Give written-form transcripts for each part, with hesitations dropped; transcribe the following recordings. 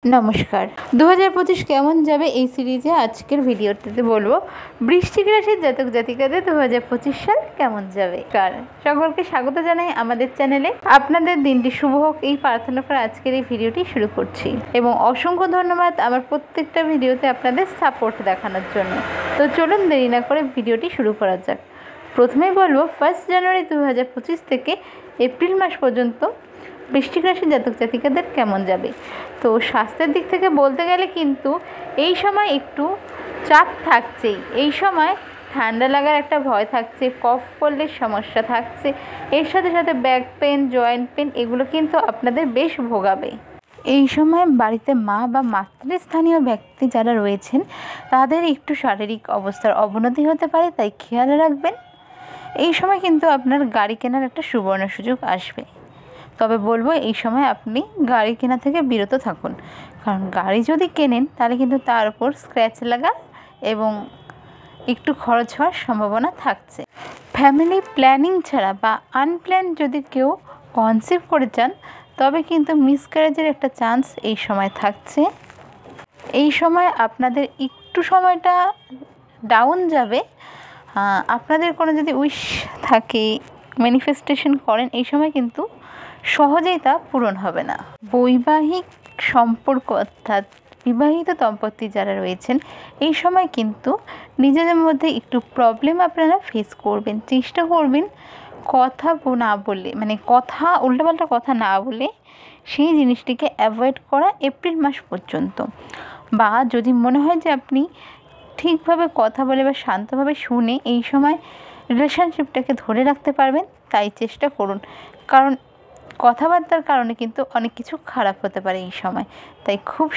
নমস্কার। 2025 কেমন যাবে এই সিরিজে আজকের ভিডিওটিতে বলবো বৃশ্চিক রাশির জাতক জাতিকাদের 2025 সাল কেমন যাবে। সকলকে স্বাগত জানাই আমাদের চ্যানেলে। আপনাদের দিনটি শুভ হোক এই প্রার্থনা করে আজকের এই ভিডিওটি শুরু করছি এবং অসংখ্য ধন্যবাদ আমার প্রত্যেকটা ভিডিওতে আপনাদের সাপোর্ট দেখানোর জন্য। তো চলুন দেরি না করে ভিডিওটি শুরু করা যাক। প্রথমেই বলবো 1 জানুয়ারি 2025 থেকে এপ্রিল মাস পর্যন্ত বৃশ্চিক রাশির জাতক জাতিকাদের কেমন যাবে। তো স্বাস্থ্যের দিক থেকে বলতে গেলে কিন্তু এই সময় একটু চাপ থাকছেই। এই সময় ঠান্ডা লাগার একটা ভয় থাকছে, কফ করলে সমস্যা থাকছে, এর সাথে সাথে ব্যাক পেন, জয়েন্ট পেন এগুলো কিন্তু আপনাদের বেশ ভোগাবে। এই সময় বাড়িতে মা বা মাতৃস্থানীয় ব্যক্তি যারা রয়েছেন তাদের একটু শারীরিক অবস্থার অবনতি হতে পারে, তাই খেয়াল রাখবেন। এই সময় কিন্তু আপনার গাড়ি কেনার একটা সুবর্ণ সুযোগ আসবে, তবে বলবো এই সময় আপনি গাড়ি কেনা থেকে বিরত থাকুন, কারণ গাড়ি যদি কেনেন তাহলে কিন্তু তার উপর স্ক্র্যাচ লাগা এবং একটু খরচ হওয়ার সম্ভাবনা থাকছে। ফ্যামিলি প্ল্যানিং ছাড়া বা আনপ্ল্যান যদি কেউ কনসিভ করে চান তবে কিন্তু মিসক্যারেজের একটা চান্স এই সময় থাকছে। এই সময় আপনাদের একটু সময়টা ডাউন যাবে। আপনাদের কোনো যদি উইশ থাকে, ম্যানিফেস্টেশন করেন, এই সময় কিন্তু সহজেই তা পূরণ হবে না। বৈবাহিক সম্পর্ক অর্থাৎ বিবাহিত দম্পতি যারা রয়েছেন এই সময় কিন্তু নিজেদের মধ্যে একটু প্রবলেম আপনারা ফেস করবেন। চেষ্টা করবেন কথা না বলে, কথা উল্টোপাল্টা কথা না বলে সেই জিনিসটিকে অ্যাভয়েড করা এপ্রিল মাস পর্যন্ত। বা যদি মনে হয় যে আপনি ঠিকভাবে কথা বলে বা শান্তভাবে শুনে এই সময় রিলেশনশিপটাকে ধরে রাখতে পারবেন, তাই চেষ্টা করুন, কারণ কথাবার্তার কারণে কিন্তু অনেক কিছু খারাপ হতে পারে এই সময়। তাই খুব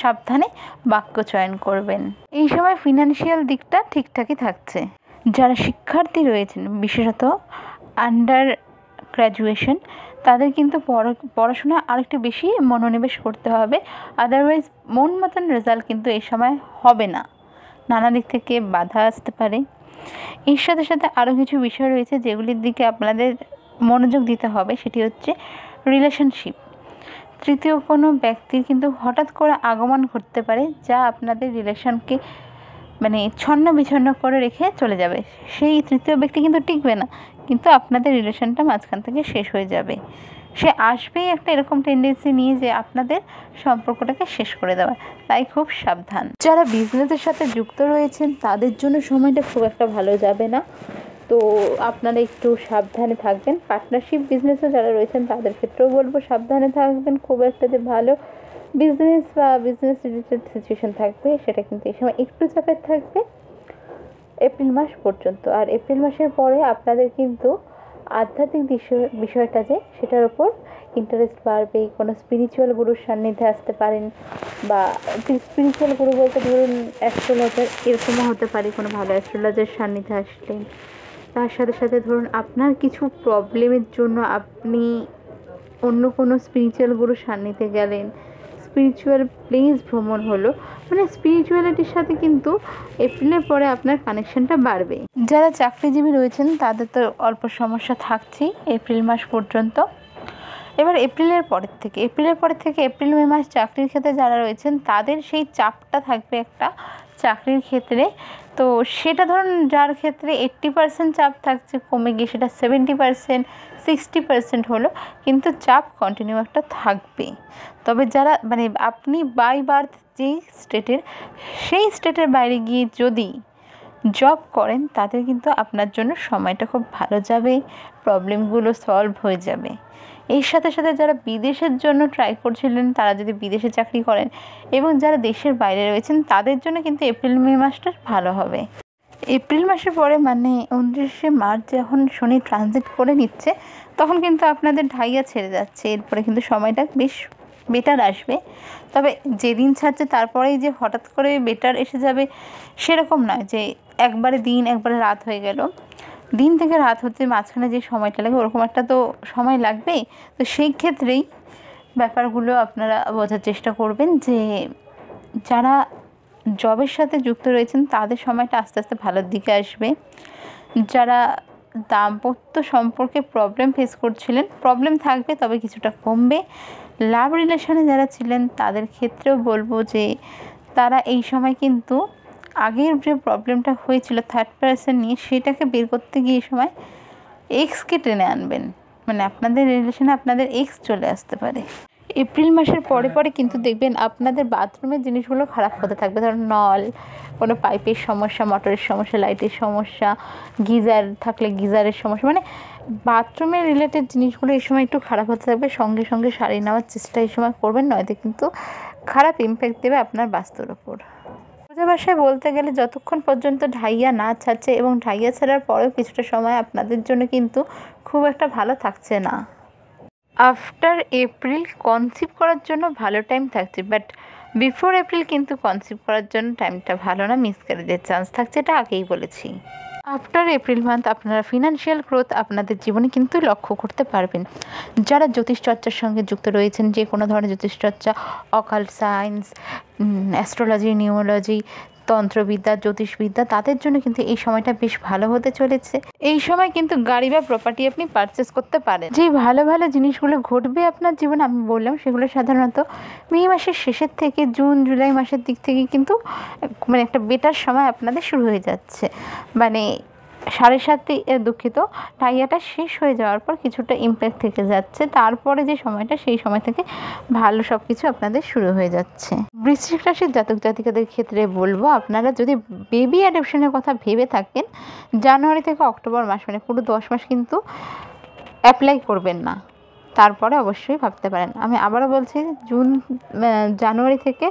সাবধানে বাক্য চয়ন করবেন। এই সময় ফিনান্সিয়াল দিকটা ঠিকঠাকই থাকছে। যারা শিক্ষার্থী রয়েছেন বিশেষত আন্ডার গ্র্যাজুয়েশন তাদের কিন্তু পড়াশোনা আরেকটু বেশি মনোনিবেশ করতে হবে, আদারওয়াইজ মন মতন রেজাল্ট কিন্তু এই সময় হবে না। নানা দিক থেকে বাধা আসতে পারে। এর সাথে সাথে আরও কিছু বিষয় রয়েছে যেগুলির দিকে আপনাদের মনোযোগ দিতে হবে, সেটি হচ্ছে রিলেশনশিপ। তৃতীয় কোনো ব্যক্তির কিন্তু হঠাৎ করে আগমন ঘটতে পারে যা আপনাদের রিলেশনকে ছন্ন বিছন্ন করে রেখে চলে যাবে। সেই তৃতীয় ব্যক্তি কিন্তু টিকবে না, কিন্তু আপনাদের রিলেশনটা মাঝখান থেকে শেষ হয়ে যাবে। সে আসবেই একটা এরকম টেন্ডেন্সি নিয়ে যে আপনাদের সম্পর্কটাকে শেষ করে দেওয়া, তাই খুব সাবধান। যারা বিজনেসের সাথে যুক্ত রয়েছেন তাদের জন্য সময়টা খুব একটা ভালো যাবে না, তো আপনারা একটু সাবধানে থাকবেন। পার্টনারশিপ বিজনেসে যারা রয়েছেন তাদের ক্ষেত্রেও বলবো সাবধানে থাকবেন। খুব একটা যে ভালো বিজনেস বা বিজনেস রিলেটেড সিচুয়েশন থাকবে সেটা কিন্তু এই সময় একটু চাপের থাকবে এপ্রিল মাস পর্যন্ত। আর এপ্রিল মাসের পরে আপনাদের কিন্তু আধ্যাত্মিক বিষয়টা যে সেটার উপর ইন্টারেস্ট বাড়বে। কোনো স্পিরিচুয়াল গুরুর সান্নিধ্যে আসতে পারেন, বা স্পিরিচুয়াল গুরু বলতে ধরুন অ্যাস্ট্রোলজার, এরকমও হতে পারে। কোনো ভালো অ্যাস্ট্রোলজার সান্নিধ্যে আসলেন, তার সাথে সাথে ধরুন আপনার কিছু প্রবলেমের জন্য আপনি অন্য কোনো স্পিরিচুয়াল গুরুর সান্নিধ্যে গেলেন, স্পিরিচুয়াল প্লেস ভ্রমণ হলো, স্পিরিচুয়ালিটির সাথে কিন্তু এপ্রিলের পরে আপনার কানেকশনটা বাড়বে। যারা চাকরিজীবী রয়েছেন তাদের তো অল্প সমস্যা থাকছেই এপ্রিল মাস পর্যন্ত। এবার এপ্রিলের পরের থেকে এপ্রিল মে মাস চাকরির ক্ষেত্রে যারা রয়েছেন তাদের সেই চাপটা থাকবে একটা চাকরির ক্ষেত্রে। তো সেটা ধরুন যার ক্ষেত্রে 80% চাপ থাকছে, কমে গিয়ে সেটা 70% 60% হলো, কিন্তু চাপ কন্টিনিউ একটা থাকবে। তবে যারা আপনি বাই বার্থ যেই স্টেটের, সেই স্টেটের বাইরে গিয়ে যদি জব করেন তাদের কিন্তু আপনার জন্য সময়টা খুব ভালো যাবে, প্রবলেমগুলো সলভ হয়ে যাবে। এর সাথে সাথে যারা বিদেশের জন্য ট্রাই করছিলেন তারা যদি বিদেশে চাকরি করেন, এবং যারা দেশের বাইরে রয়েছেন তাদের জন্য কিন্তু এপ্রিল মে মাসটা ভালো হবে। এপ্রিল মাসের পরে 29শে মার্চ যখন শনি ট্রানজিট করে নিচ্ছে তখন কিন্তু আপনাদের ঢাইয়া ছেড়ে যাচ্ছে। এরপরে কিন্তু সময়টা বেশ বেটার আসবে। তবে যেদিন ছাড়ছে তারপরেই যে হঠাৎ করে বেটার এসে যাবে সেরকম নয়, যে একবারে দিন একবারে রাত হয়ে গেল। দিন থেকে রাত হতে মাঝখানে যে সময়টা লাগে ওরকম একটা তো সময় লাগবেই। তো সেই ক্ষেত্রেই ব্যাপারগুলো আপনারা বোঝার চেষ্টা করবেন যে যারা জবের সাথে যুক্ত রয়েছেন তাদের সময়টা আস্তে আস্তে ভালোর দিকে আসবে। যারা দাম্পত্য সম্পর্কে প্রবলেম ফেস করছিলেন, প্রবলেম থাকবে তবে কিছুটা কমবে। লাভ রিলেশনে যারা ছিলেন তাদের ক্ষেত্রেও বলবো যে তারা এই সময় কিন্তু আগের যে প্রবলেমটা হয়েছিল থার্ড পার্সন নিয়ে সেটাকে বের করতে গিয়ে এই সময় এক্সকে টেনে আনবেন, মানে আপনাদের রিলেশনে আপনাদের এক্স চলে আসতে পারে। এপ্রিল মাসের পরে পরে কিন্তু দেখবেন আপনাদের বাথরুমের জিনিসগুলো খারাপ হতে থাকবে, ধরুন নল, কোনো পাইপের সমস্যা, মোটরের সমস্যা, লাইটের সমস্যা, গিজার থাকলে গিজারের সমস্যা, মানে বাথরুমের রিলেটেড জিনিসগুলো এই সময় একটু খারাপ হতে থাকবে। সঙ্গে সঙ্গে সারিয়ে নেওয়ার চেষ্টা এই সময় করবেন, নয়তো কিন্তু খারাপ ইমপ্যাক্ট দেবে আপনার বাস্তুর ওপর। সোজা ভাষায় বলতে গেলে যতক্ষণ পর্যন্ত ঢাইয়া না ছাড়ছে, এবং ঢাইয়া ছাড়ার পরেও কিছুটা সময় আপনাদের জন্য কিন্তু খুব একটা ভালো থাকছে না। আফটার এপ্রিল কনসিভ করার জন্য ভালো টাইম থাকছে, বাট বিফোর এপ্রিল কিন্তু কনসিভ করার জন্য টাইমটা ভালো না, মিসক্যারেজের চান্স থাকছে, এটা আগেই বলেছি। আফটার এপ্রিল মান্থ আপনারা ফিনান্সিয়াল গ্রোথ আপনাদের জীবনে কিন্তু লক্ষ্য করতে পারবেন। যারা জ্যোতিষচর্চার সঙ্গে যুক্ত রয়েছেন, যে কোনো ধরনের জ্যোতিষচর্চা, অকাল্ট সায়েন্স, অ্যাস্ট্রোলজি, নিউমোলজি, তন্ত্রবিদ্যা, জ্যোতিষবিদ্যা, তাদের জন্য কিন্তু এই সময়টা বেশ ভালো হতে চলেছে। এই সময় কিন্তু গাড়ি বা প্রপার্টি আপনি পারচেস করতে পারেন। যে ভালো ভালো জিনিসগুলো ঘটবে আপনার জীবনে আমি বললাম, সেগুলো সাধারণত মে মাসের শেষের থেকে জুন জুলাই মাসের দিক থেকে কিন্তু মানে একটা বেটার সময় আপনাদের শুরু হয়ে যাচ্ছে। মানে 7.5 দুঃখিত, টাইয়াটা শেষ হয়ে যাওয়ার পর কিছুটা ইমপ্যাক্ট থেকে যাচ্ছে, তারপরে যে সময়টা সেই সময় থেকে ভালো সব কিছু আপনাদের শুরু হয়ে যাচ্ছে। বৃশ্চিক রাশির জাতক জাতিকাদের ক্ষেত্রে বলবো, আপনারা যদি বেবি অ্যাডপশনের কথা ভেবে থাকেন, জানুয়ারি থেকে অক্টোবর মাস মানে পুরো 10 মাস কিন্তু অ্যাপ্লাই করবেন না, তারপরে অবশ্যই ভাবতে পারেন। আমি আবারও বলছি, জানুয়ারি থেকে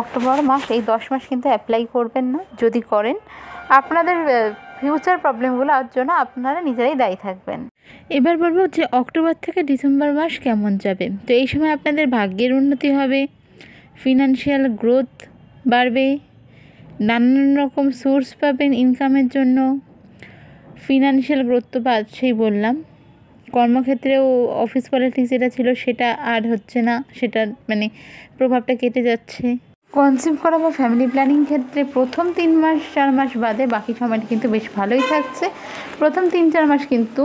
অক্টোবর মাস এই 10 মাস কিন্তু অ্যাপ্লাই করবেন না। যদি করেন আপনাদের ফিউচার প্রবলেমগুলোর জন্য আপনারা নিজেরাই দায়ী থাকবেন। এবার বলবো যে অক্টোবর থেকে ডিসেম্বর মাস কেমন যাবে। তো এই সময় আপনাদের ভাগ্যের উন্নতি হবে, ফিনান্সিয়াল গ্রোথ বাড়বে, নানান রকম সোর্স পাবেন ইনকামের জন্য। ফিনান্সিয়াল গ্রোথ তো আছেই বললাম, কর্মক্ষেত্রেও অফিস পলিটিক্স যেটা ছিল সেটা আর হচ্ছে না, সেটা মানে প্রভাবটা কেটে যাচ্ছে। কনসিভ করা বা ফ্যামিলি প্ল্যানিং ক্ষেত্রে প্রথম 3-4 মাস বাদে বাকি সময়টা কিন্তু বেশ ভালোই থাকছে। প্রথম 3-4 মাস কিন্তু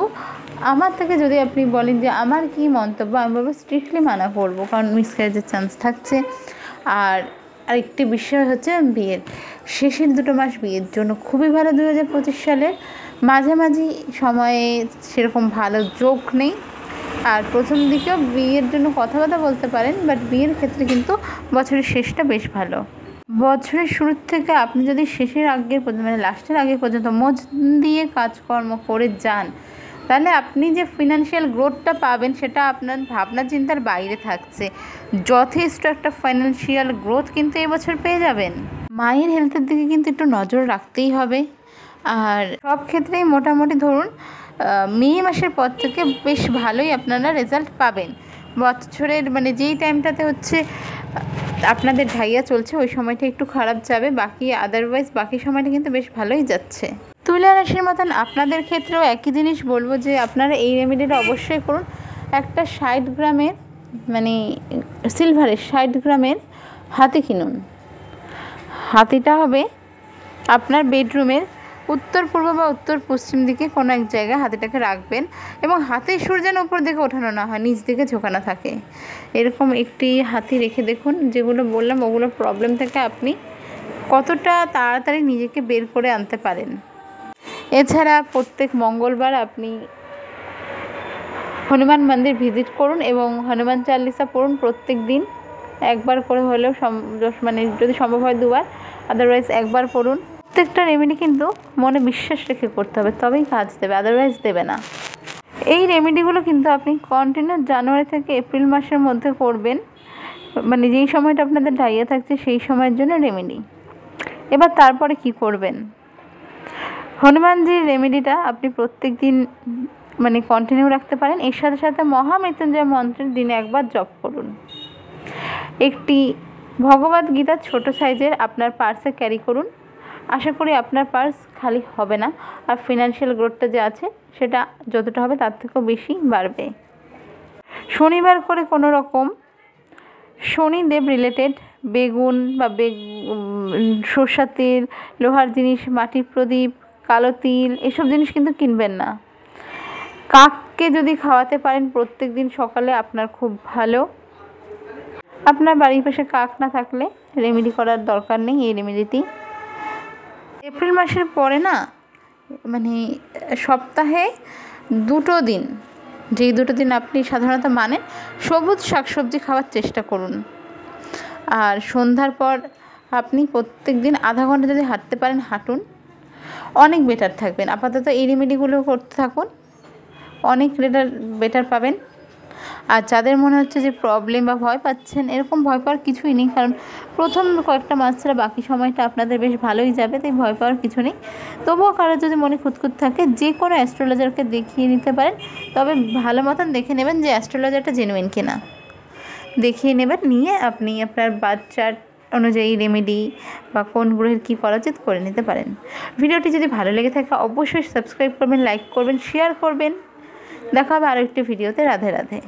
আমার থেকে যদি আপনি বলেন যে আমার কি মন্তব্য, আমি বলবো স্ট্রিক্টলি মানা করবো, কারণ মিসক্যারেজের চান্স থাকছে। আর আরেকটি বিষয় হচ্ছে বিয়ের শেষের 2 মাস বিয়ের জন্য খুবই ভালো। 2025 সালের মাঝামাঝি সময়ে সেরকম ভালো যোগ নেই, আর প্রথম দিকেও বিয়ের জন্য কথাবার্তা বলতে পারেন, বাট বিয়ের ক্ষেত্রে কিন্তু বছরের শেষটা বেশ ভালো। বছরের শুরুর থেকে আপনি যদি শেষের আগের মানে লাস্টের আগে পর্যন্ত মন দিয়ে কাজকর্ম করে যান, তাহলে আপনি যে ফিনান্সিয়াল গ্রোথটা পাবেন সেটা আপনার ভাবনা চিন্তার বাইরে থাকছে। যথেষ্ট একটা ফাইন্যান্সিয়াল গ্রোথ কিন্তু এবছর পেয়ে যাবেন। মায়ের হেলথের দিকে কিন্তু একটু নজর রাখতেই হবে। আর সব ক্ষেত্রেই মোটামুটি ধরুন মে মাসের পর থেকে বেশ ভালোই আপনারা রেজাল্ট পাবেন। বছরের মানে যেই টাইমটাতে হচ্ছে আপনাদের ঢাইয়া চলছে ওই সময়টা একটু খারাপ যাবে, বাকি আদারওয়াইজ বাকি সময়টা কিন্তু বেশ ভালোই যাচ্ছে। তুলা রাশির মতন আপনাদের ক্ষেত্রেও একই জিনিস বলবো যে আপনারা এই রেমেডিটা অবশ্যই করুন। একটা 60 গ্রামের মানে সিলভারের 60 গ্রামের হাতি কিনুন। হাতিটা হবে আপনার বেডরুমের উত্তর পূর্ব বা উত্তর পশ্চিম দিকে কোনো এক জায়গায় হাতিটাকে রাখবেন, এবং হাতির সুর যেন উপর দিকে ওঠানো না হয়, নিচ দিকে ঝোঁকানো থাকে। এরকম একটি হাতি রেখে দেখুন, যেগুলো বললাম ওগুলো প্রবলেম থেকে আপনি কতটা তাড়াতাড়ি নিজেকে বের করে আনতে পারেন। এছাড়া প্রত্যেক মঙ্গলবার আপনি হনুমান মন্দির ভিজিট করুন এবং হনুমান চালিসা পড়ুন প্রত্যেক দিন, একবার করে হলেও মানে যদি সম্ভব হয় 2বার, আদারওয়াইজ একবার পড়ুন। প্রত্যেকটা রেমেডি কিন্তু মনে বিশ্বাস রেখে করতে হবে, তবেই কাজ দেবে, আদারওয়াইজ দেবে না। এই রেমেডিগুলো কিন্তু আপনি কন্টিনিউ জানুয়ারি থেকে এপ্রিল মাসের মধ্যে করবেন, মানে যেই সময়টা আপনাদের ডাইয়া থাকছে সেই সময়ের জন্য রেমেডি। এবার তারপরে কি করবেন, হনুমানজির রেমেডিটা আপনি প্রত্যেক দিন মানে কন্টিনিউ রাখতে পারেন। এর সাথে সাথে মহামৃত্যুঞ্জয় মন্ত্রের দিনে একবার জপ করুন। একটি ভগবদ গীতা ছোট সাইজের আপনার পার্সে ক্যারি করুন। আশা করি আপনার পার্স খালি হবে না, আর ফিনান্সিয়াল গ্রোথটা যে আছে সেটা যতটা হবে তার থেকেও বেশি বাড়বে। শনিবার করে কোনো রকম শনিদেব রিলেটেড বেগুন বা সরষের তেল, লোহার জিনিস, মাটির প্রদীপ, কালো তিল এসব জিনিস কিন্তু কিনবেন না। কাককে যদি খাওয়াতে পারেন প্রত্যেক দিন সকালে আপনার খুব ভালো। আপনার বাড়ির পাশে কাক না থাকলে রেমেডি করার দরকার নেই এই রেমেডিটি। এপ্রিল মাসের পরে না মানে সপ্তাহে 2টো দিন, যেই 2টো দিন আপনি সাধারণত মানেন, সবুজ শাকসবজি খাওয়ার চেষ্টা করুন। আর সন্ধ্যার পর আপনি প্রত্যেক দিন আধা ঘন্টা যদি হাঁটতে পারেন হাঁটুন, অনেক বেটার থাকবেন। আপাতত এই রেমেডিগুলো করতে থাকুন, অনেক বেটার পাবেন। আর যাদের মনে হচ্ছে যে প্রবলেম বা ভয় পাচ্ছেন, এরকম ভয় পাওয়ার কিছুই নেই, কারণ প্রথম কয়েকটা মাস ছাড়া বাকি সময়টা আপনাদের বেশ ভালোই যাবে, তাই ভয় পাওয়ার কিছু নেই। তবুও কারো যদি মনে খুঁতখুত থাকে, যে কোনো অ্যাস্ট্রোলজারকে দেখিয়ে নিতে পারেন, তবে ভালো মতন দেখে নেবেন যে অ্যাস্ট্রোলজারটা জেনুইন কিনা। দেখিয়ে নেবেন, নিয়ে আপনি আপনার বাচ্চার অনুযায়ী রেমেডি বা কোন গ্রহের কী করা উচিত করে নিতে পারেন। ভিডিওটি যদি ভালো লেগে থাকে অবশ্যই সাবস্ক্রাইব করবেন, লাইক করবেন, শেয়ার করবেন। দেখা হবে আরও একটি ভিডিওতে। রাধে রাধে।